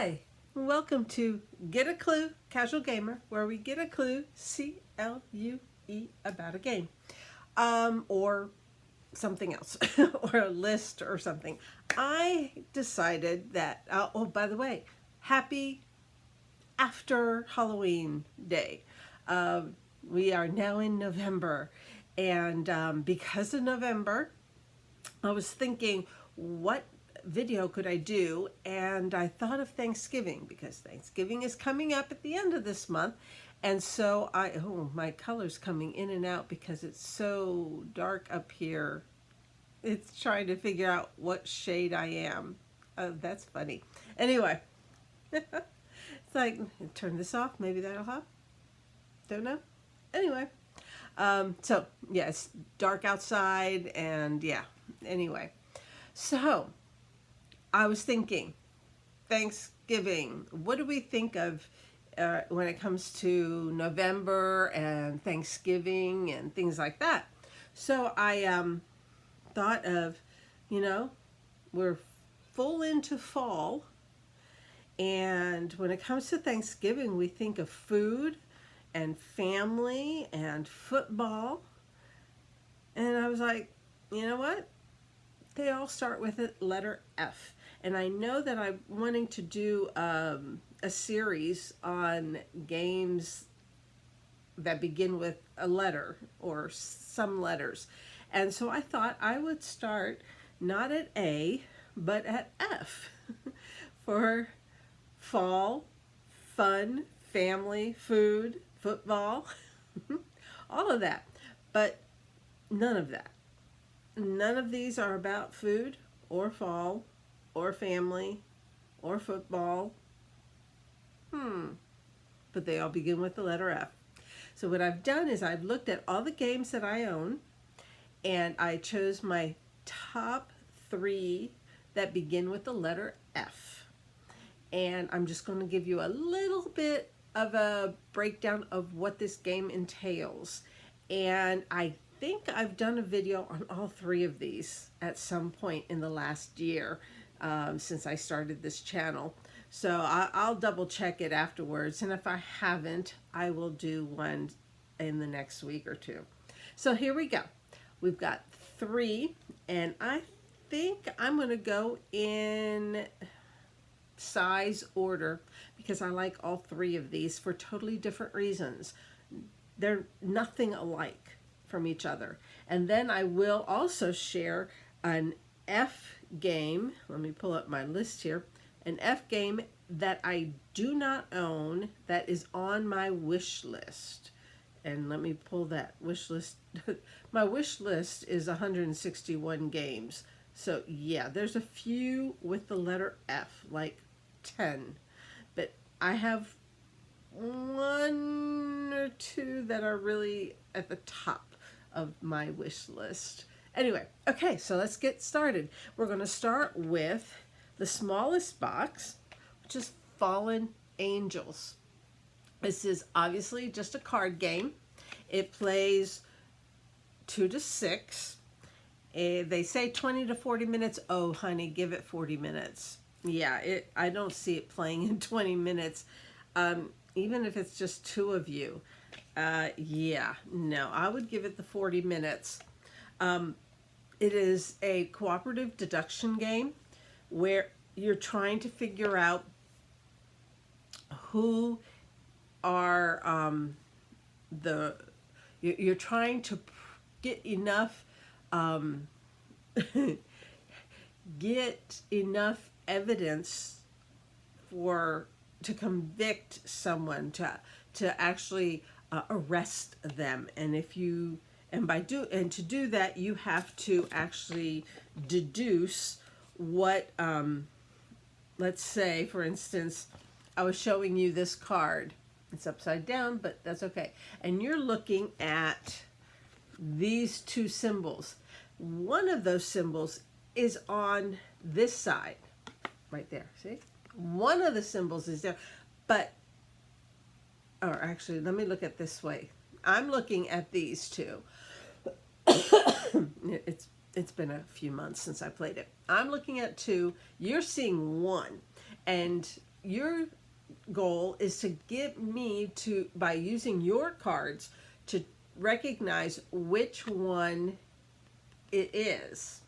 Hi, welcome to Get a Clue, Casual Gamer, where we get a clue, C-L-U-E, about a game, or something else, or a list or something. I decided that, oh, by the way, happy after Halloween day. We are now in November, and because of November, I was thinking, what video could I do? And I thought of Thanksgiving, because Thanksgiving is coming up at the end of this month. And so my color's coming in and out because it's so dark up here. It's trying to figure out what shade I am. That's funny. Anyway, it's like, turn this off. Maybe that'll help. Don't know. Anyway, so yeah, it's dark outside, and yeah, anyway. So I was thinking, Thanksgiving, what do we think of when it comes to November and Thanksgiving and things like that? So I thought of, we're full into fall, and when it comes to Thanksgiving, we think of food and family and football. And I was like, you know what? They all start with the letter F. And I know that I'm wanting to do a series on games that begin with a letter or some letters. And so I thought I would start not at A, but at F for fall, fun, family, food, football, all of that. But none of that. None of these are about food or fall or family or football. But they all begin with the letter F. So what I've done is I've looked at all the games that I own, and I chose my top 3 that begin with the letter F. And I'm just going to give you a little bit of a breakdown of what this game entails. And I think I've done a video on all 3 of these at some point in the last year since I started this channel. So I'll double check it afterwards, and if I haven't, I will do one in the next week or 2. So here we go. We've got 3, and I think I'm going to go in size order because I like all 3 of these for totally different reasons. They're nothing alike from each other. And then I will also share an F game. Let me pull up my list here. An F game that I do not own that is on my wish list. And let me pull that wish list. My wish list is 161 games. So yeah, there's a few with the letter F, like 10. But I have 1 or 2 that are really at the top of my wish list. Anyway, okay, so let's get started. We're going to start with the smallest box, which is Fallen Angels. This is obviously just a card game. It plays 2 to 6. They say 20 to 40 minutes. Oh, honey, give it 40 minutes. Yeah, I don't see it playing in 20 minutes, even if it's just 2 of you. Yeah, no, I would give it the 40 minutes. It is a cooperative deduction game where you're trying to figure out who are you're trying to get enough evidence to convict someone, to actually arrest them. And to do that, you have to actually deduce what, let's say, for instance, I was showing you this card. It's upside down, but that's okay. And you're looking at these 2 symbols. One of those symbols is on this side, right there, see? One of the symbols is there, but, or actually, let me look at this way. I'm looking at these 2. It's been a few months since I played it. I'm looking at 2. You're seeing 1. And your goal is to get me to, by using your cards, to recognize which one it is.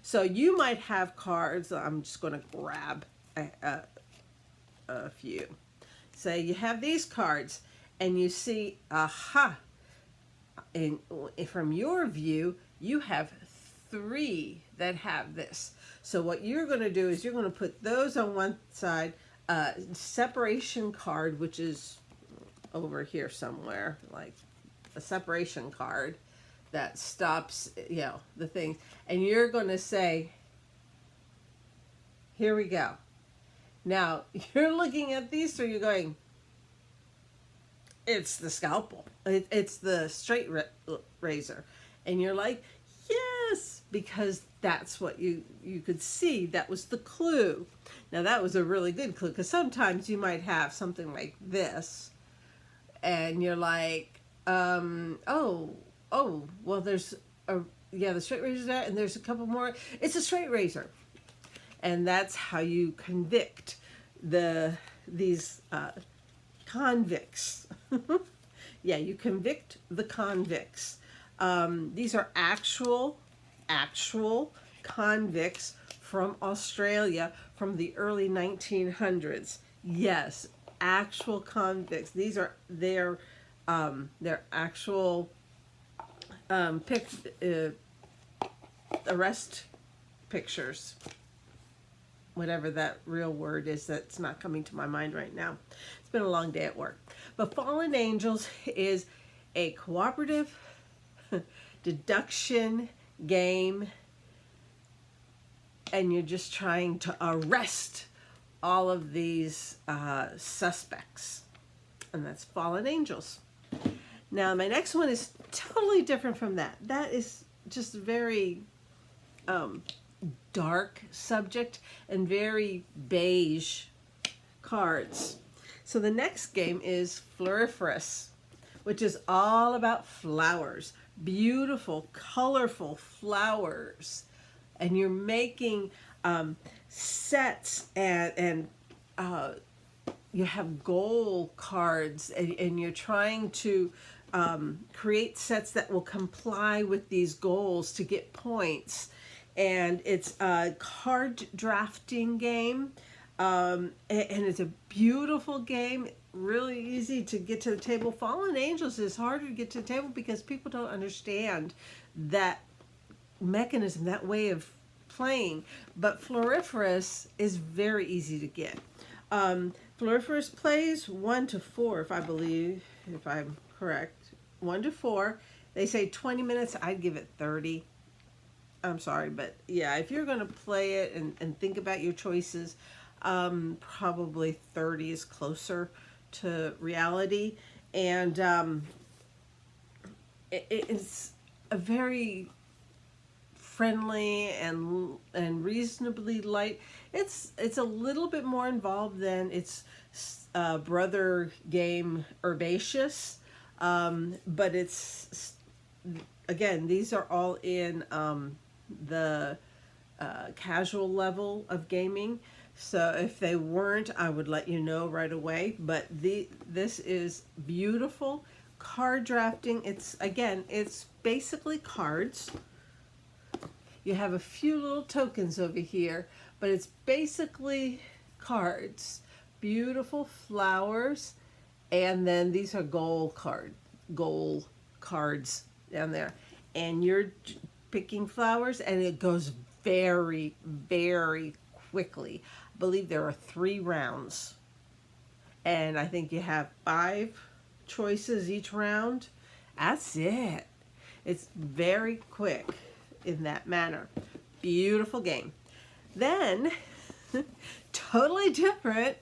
So you might have cards. I'm just going to grab a few. Say you have these cards and you see, aha, and from your view, you have 3 that have this. So what you're going to do is you're going to put those on one side, separation card, which is over here somewhere, like a separation card that stops, you know, the thing. And you're going to say, here we go. Now, you're looking at these 3, you're going, it's the scalpel. It's the straight razor. And you're like, yes, because that's what you could see. That was the clue. Now, that was a really good clue, because sometimes you might have something like this, and you're like, oh, well, there's the straight razor there, and there's a couple more. It's a straight razor. And that's how you convict these convicts. Yeah, you convict the convicts. These are actual convicts from Australia from the early 1900s. Yes, actual convicts. These are their actual arrest pictures. Whatever that real word is, that's not coming to my mind right now. It's been a long day at work. But Fallen Angels is a cooperative deduction game, and you're just trying to arrest all of these suspects, and that's Fallen Angels. Now, my next one is totally different from that. That is just very dark subject and very beige cards. So the next game is Floriferous, which is all about flowers, beautiful, colorful flowers. And you're making sets, and you have goal cards, and you're trying to create sets that will comply with these goals to get points. And it's a card drafting game, and it's a beautiful game, really easy to get to the table. Fallen Angels is harder to get to the table because people don't understand that mechanism, that way of playing. But Floriferous is very easy to get. Floriferous plays 1 to 4, if I'm correct. 1 to 4. They say 20 minutes. I'd give it 30. I'm sorry, but yeah, if you're going to play it and think about your choices, probably 30 is closer to reality. And it's a very friendly and reasonably light. It's a little bit more involved than its brother game Herbaceous, but it's, again, these are all in the casual level of gaming. So if they weren't, I would let you know right away. But this is beautiful card drafting. It's basically cards. You have a few little tokens over here, but it's basically cards. Beautiful flowers, and then these are goal cards down there. And you're picking flowers, and it goes very, very quickly. I believe there are 3 rounds, and I think you have 5 choices each round. That's it. It's very quick in that manner. Beautiful game. Then, totally different,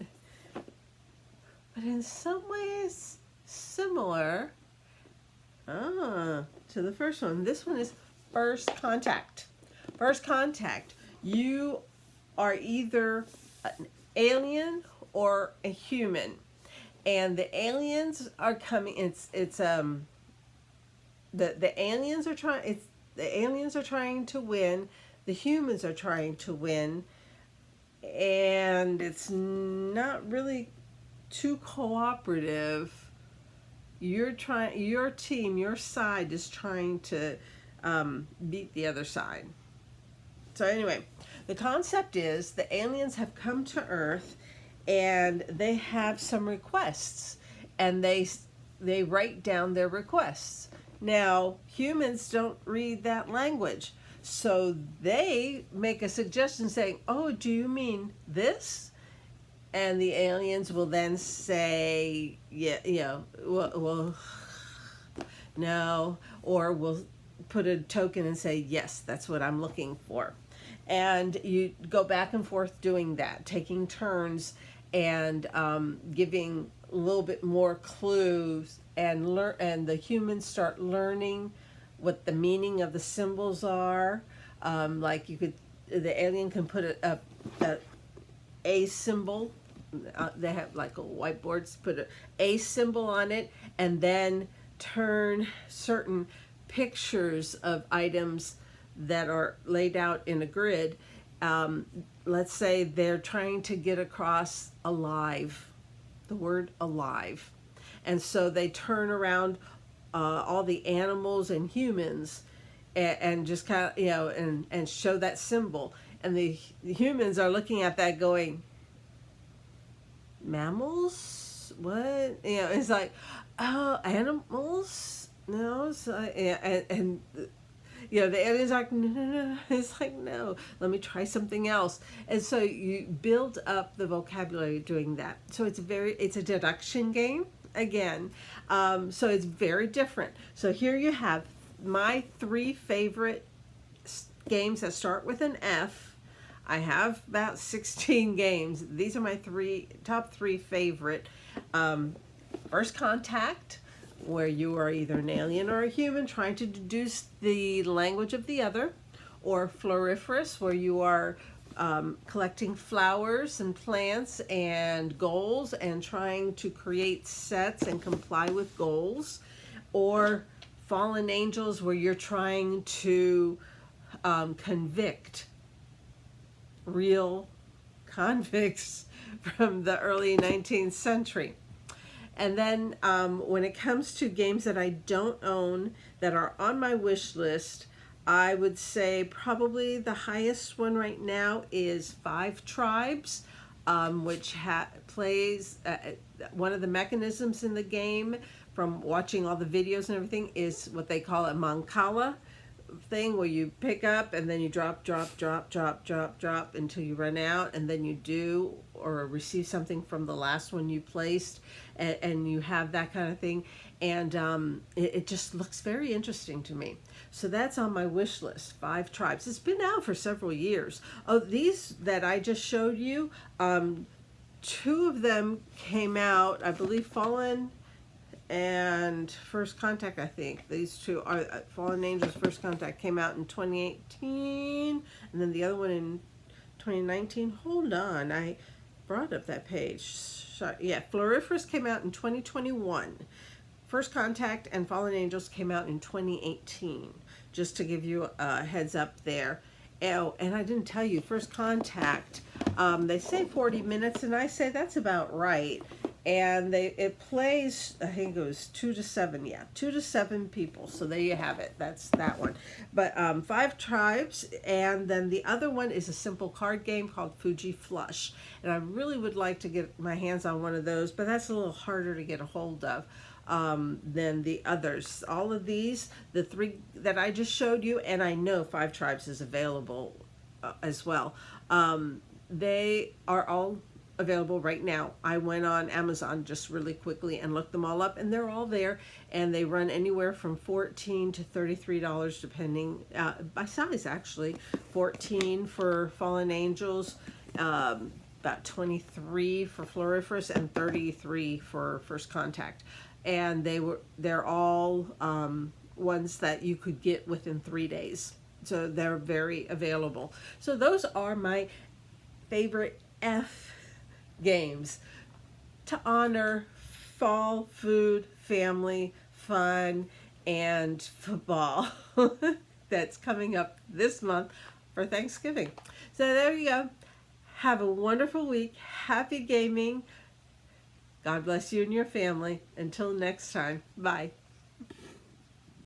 but in some ways similar to the first one. This one is First Contact. First Contact. You are either an alien or a human, and the aliens are coming. The aliens are trying. The aliens are trying to win. The humans are trying to win, and it's not really too cooperative. Your team, your side is trying to beat the other side. So anyway, the concept is the aliens have come to Earth and they have some requests, and they write down their requests. Now, humans don't read that language, so they make a suggestion saying, "Oh, do you mean this?" And the aliens will then say, "Yeah, well, no," or we'll put a token and say, "Yes, that's what I'm looking for." And you go back and forth doing that, taking turns and giving a little bit more clues, and and the humans start learning what the meaning of the symbols are. Like the alien can put a symbol. They have like a whiteboard, put a symbol on it, and then turn certain pictures of items that are laid out in a grid. Let's say they're trying to get across alive, the word alive. And so they turn around all the animals and humans and just kind of, and show that symbol. And the humans are looking at that going, mammals? What? It's like, oh, animals? No. So, yeah, and the alien's like, no. It's like, no, let me try something else. And so you build up the vocabulary doing that. So it's a deduction game again. So it's very different. So here you have my 3 favorite games that start with an F. I have about 16 games. These are my top 3 favorite. First Contact, where you are either an alien or a human trying to deduce the language of the other, or Floriferous, where you are collecting flowers and plants and goals and trying to create sets and comply with goals, or Fallen Angels, where you're trying to convict real convicts from the early 19th century. And then when it comes to games that I don't own that are on my wish list, I would say probably the highest one right now is 5 Tribes, which plays one of the mechanisms in the game from watching all the videos and everything is what they call a mancala thing, where you pick up and then you drop until you run out, and then you do or receive something from the last one you placed, and you have that kind of thing, and it just looks very interesting to me. So that's on my wish list, 5 Tribes. It's been out for several years. Oh, these that I just showed you, 2 of them came out, I believe, Fallen and First Contact. I think these 2 are Fallen Angels. First Contact came out in 2018, and then the other one in 2019. Hold on, I brought up that page. Yeah, Floriferous came out in 2021. First Contact and Fallen Angels came out in 2018. Just to give you a heads up there. Oh, and I didn't tell you, First Contact, they say 40 minutes, and I say that's about right. And it plays, I think it was 2 to 7, 2 to 7 people. So there you have it. That's that one. But 5 Tribes, and then the other one is a simple card game called Fuji Flush. And I really would like to get my hands on one of those, but that's a little harder to get a hold of than the others. All of these, the 3 that I just showed you, and I know 5 Tribes is available as well. They are all available right now. I went on Amazon just really quickly and looked them all up, and they're all there, and they run anywhere from $14 to $33 depending by size. Actually, 14 for Fallen Angels, about 23 for Floriferous, and 33 for First Contact. And they're all ones that you could get within 3 days, so they're very available. So those are my favorite F games to honor fall, food, family, fun, and football that's coming up this month for Thanksgiving. So there you go. Have a wonderful week. Happy gaming. God bless you and your family. Until next time. Bye.